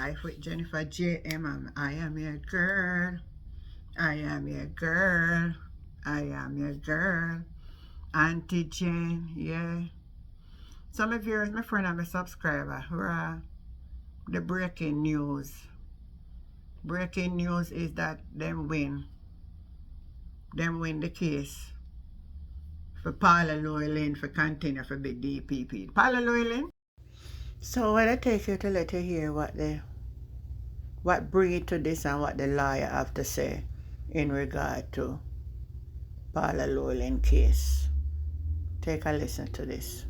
Life with Jennifer J.M. I am your girl. I am your girl. I am your girl. Auntie Jane, yeah. Some of you, my friend and my subscriber, who are the breaking news. Breaking news is that them win. Them win the case for Paula Llewellyn for continue for the DPP. Paula Llewellyn? So when I take you to let you hear what bring it to this and what the lawyer have to say in regard to Paula Llewellyn case. Take a listen to this.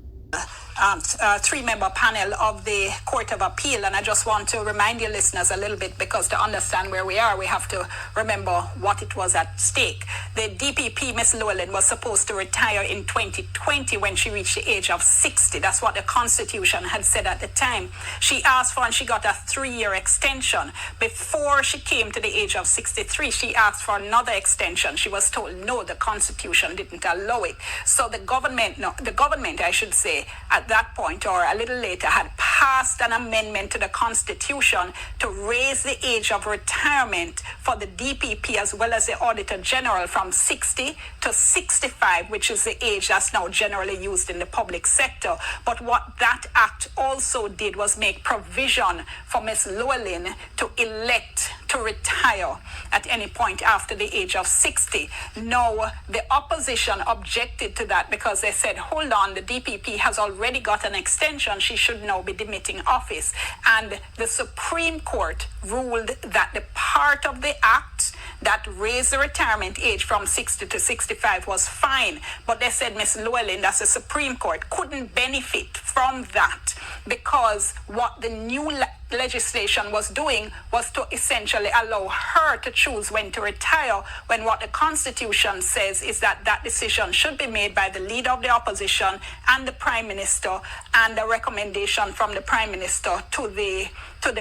Three-member panel of the Court of Appeal, and I just want to remind your listeners a little bit, because to understand where we are, we have to remember what it was at stake. The DPP, Miss Llewellyn, was supposed to retire in 2020 when she reached the age of 60. That's what the Constitution had said at the time. She asked for and she got a 3-year extension. Before she came to the age of 63, she asked for another extension. She was told no, the Constitution didn't allow it. So the government, I should say, at that point or a little later, had passed an amendment to the Constitution to raise the age of retirement for the DPP as well as the Auditor General from 60 to 65, which is the age that's now generally used in the public sector. But what that act also did was make provision for Ms. Llewellyn to elect to retire at any point after the age of 60. Now, the opposition objected to that because they said, hold on, the DPP has already got an extension. She should now be demitting office. And the Supreme Court ruled that the part of the act that raised the retirement age from 60 to 65 was fine. But they said Ms. Llewellyn, that's the Supreme Court, couldn't benefit from that because what the new legislation was doing was to essentially allow her to choose when to retire, when what the Constitution says is that that decision should be made by the leader of the opposition and the Prime Minister, and a recommendation from the Prime Minister to the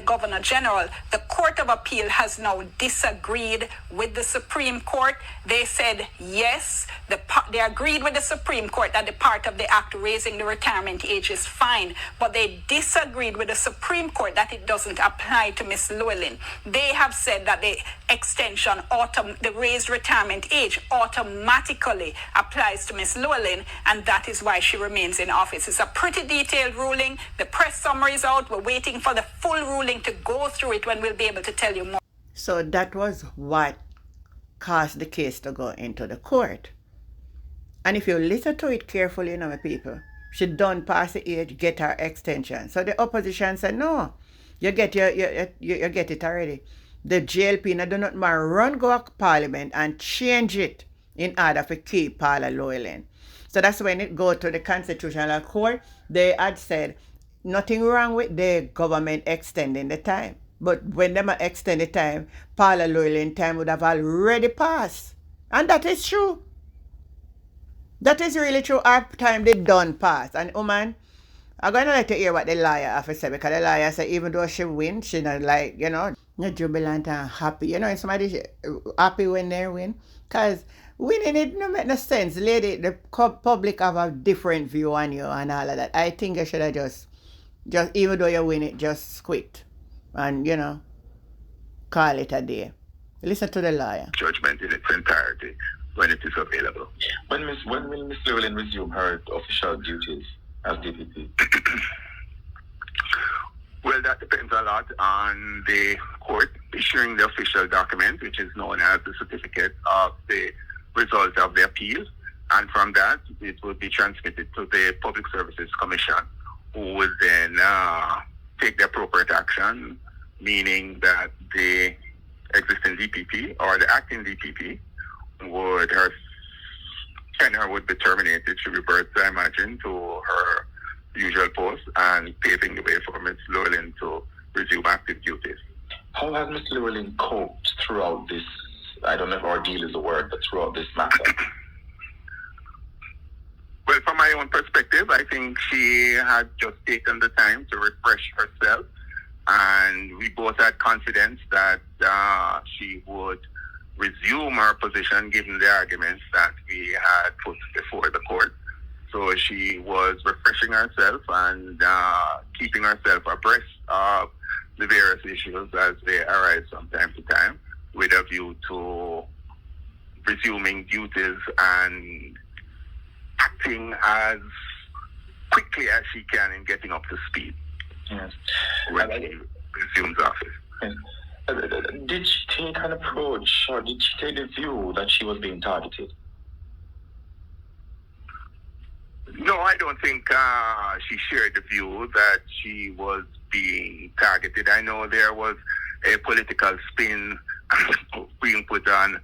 Governor General. The Court of Appeal has now disagreed with the Supreme Court. They said yes, they agreed with the Supreme Court that the part of the act raising the retirement age is fine, but they disagreed with the Supreme Court that it doesn't apply to Ms. Llewellyn. They have said that the extension, the raised retirement age automatically applies to Ms. Llewellyn, and that is why she remains in office. It's a pretty detailed ruling. The press summary is out. We're waiting for the full ruling to go through it when we'll be able to tell you more. So that was what caused the case to go into the court. And if you listen to it carefully, my people, she done pass the age, get her extension. So the opposition said, no, you get you get it already. The JLP now do not run go to Parliament and change it in order to keep Paula Llewellyn. So that's when it go to the Constitutional Court. They had said nothing wrong with the government extending the time. But when they extend the time, Paula Llewellyn time would have already passed. And that is true. That is really true. Our time they done pass. And woman, I'm going to let you hear what the lawyer have to say, because the lawyer said even though she win, she not like, not jubilant and happy. And somebody happy when they win. Because winning it no make no sense. Lady, the public have a different view on you and all of that. I think you should have just even though you win it, just quit. And, call it a day. Listen to the lawyer. Judgment in its entirety when it is available. When will Ms. Llewellyn resume her official duties as DPP? Well, that depends a lot on the court issuing the official document, which is known as the certificate of the result of the appeal. And from that, it will be transmitted to the Public Services Commission, who will then take the appropriate action, meaning that the existing DPP or the acting DPP her tenure would be terminated. She reverts, I imagine, to her usual post and paving the way for Ms. Llewellyn to resume active duties. How has Ms. Llewellyn coped throughout this, I don't know if ordeal is a word, but throughout this matter? Well, from my own perspective, I think she had just taken the time to refresh herself, and we both had confidence that she would resume her position given the arguments that we had put before the court. So she was refreshing herself and keeping herself abreast of the various issues as they arise from time to time, with a view to resuming duties and acting as quickly as she can in getting up to speed. Yes. When she resumes office. Yes. Did she take an approach, or did she take the view that she was being targeted? No, I don't think she shared the view that she was being targeted. I know there was a political spin being put on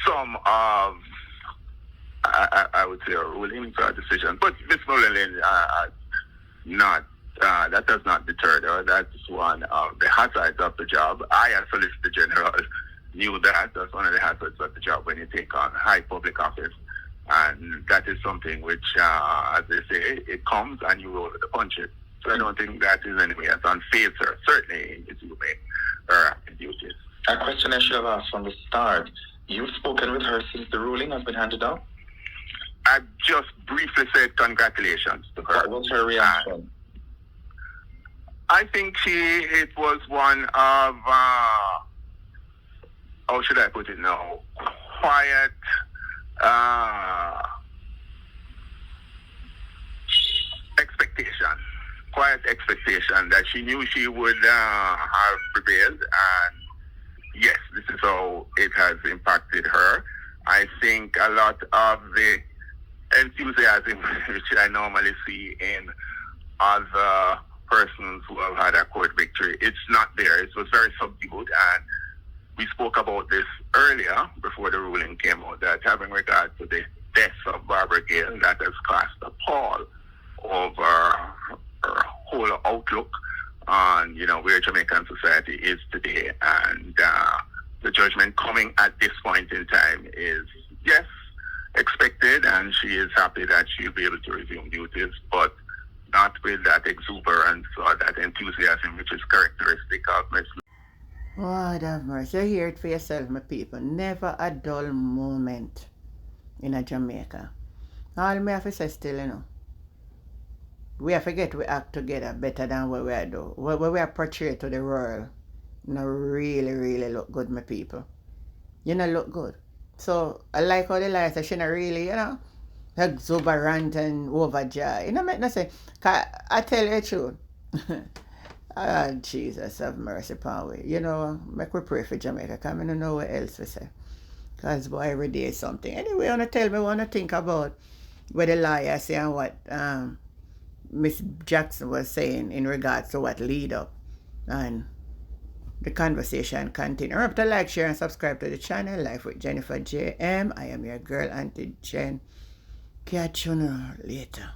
some of, I would say, a ruling for a decision. But Ms. Mullin, not that does not deter her. That's one of the hazards of the job. I, as Solicitor General, knew that. That's one of the hazards of the job when you take on high public office. And that is something which, as they say, it comes and you roll with the punches. So I don't think that is any way as unfazed her, certainly in resuming her duties. A question I should have asked from the start. You've spoken with her since the ruling has been handed down? I just briefly said congratulations to her. What was her reaction? I think it was one of, how should I put it now, quiet, expectation that she knew she would have prevailed, and yes, this is how it has impacted her. I think a lot of the enthusiasm which I normally see in other persons who have had a court victory, it's not there. It was very subdued, and we spoke about this earlier before the ruling came out, that having regard to the death of Barbara Gale, that has cast a pall over her whole outlook on, where Jamaican society is today. And the judgment coming at this point in time is, yes, expected, and she is happy that she'll be able to resume duties, but not with that exuberance or that enthusiasm which is characteristic of Miss. Lord have mercy. You hear it for yourself, my people. Never a dull moment in a Jamaica. All me have to say still, we have to get we act together better than what we are do. What we are portrayed to the world, really, really look good, my people. Look good. So I like how the lies say she not really, exuberant and overjoyed. Make no sense. Cause I tell you the truth. Ah, Jesus have mercy upon we. Make we pray for Jamaica, because I don't know what else we say. Because boy, every day is something. Anyway, you want to tell me, want to think about what the lawyer say and what Miss Jackson was saying in regards to what lead up. And the conversation continue. Remember to like, share, and subscribe to the channel, Life with Jennifer JM. I am your girl, Auntie Jen. Catch you later.